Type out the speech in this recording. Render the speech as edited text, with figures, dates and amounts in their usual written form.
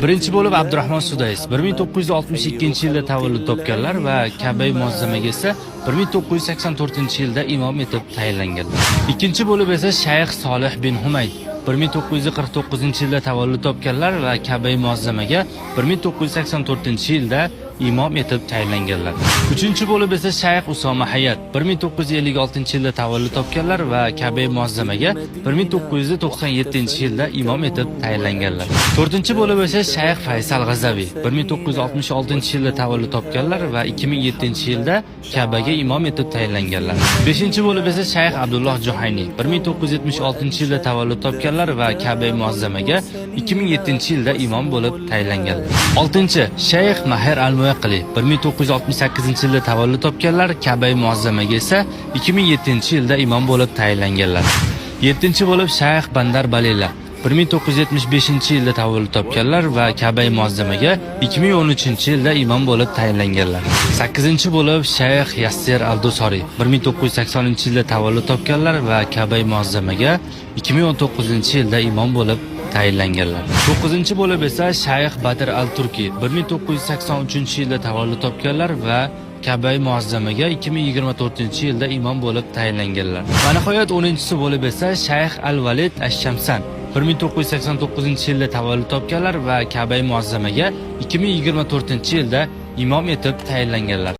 Birinchi bo'lib Abdurahmon Sudays 1962-yilda tavallud topganlar va Ka'ba muazzamaga esa 1984-yilda imom etib tayinlanganlar. Ikkinchi bo'lib esa Shayx Solih bin Humayd 1949-yilda tavallud topganlar va Ka'ba muazzamaga 1984-yilda imom etib tayinlanganlar. Uchinchi bo'lib esa Shayx Usoma Hayat 1956-yilda tavallud topganlar va Ka'ba muazzamaga 1997-yilda imom etib tayinlanganlar. To'rtinchi bo'lib esa Shayx Faysal G'azaviy 1966-yilda tavallud topganlar va 2007-yilda Ka'baga imom etib tayinlanganlar. Beshinchi bo'lib esa Shayx Abdulloh Juhayniy 1976-yilda tavallud topganlar va Ka'ba muazzamaga 2007-yilda imom bo'lib tayinlanganlar. Oltinchi Shayx Maher al-Muyaqqili 1968-yilda tavallud topganlar, Ka'ba muazzamaga esa 2007-yilda imom bo'lib tayinlanganlar. Yettinchi bo'lib Shayx Bandar Balila 1975-yilda tavallud topganlar va Ka'ba muazzamaga 2013-yilda imom bo'lib tayinlanganlar. 8-chi bo'lib Shayx Yassir al-Dusori 1980-yilda tavallud topganlar va Ka'ba muazzamaga 2019-yilda imom bo'lib tayinlanganlar. 9-chi bo'lib esa Shayx Badr al-Turki 1983-yilda tavallud topganlar va Ka'ba muazzamaga 2024-yilda imom bo'lib tayinlanganlar. Va nihoyat 10-chisi bo'lib esa Shayx al-Valid ash-Shamsan 1989-yilda tavallud topganlar va Ka'ba muazzamaga 2024-yilda imom etib tayinlanganlar.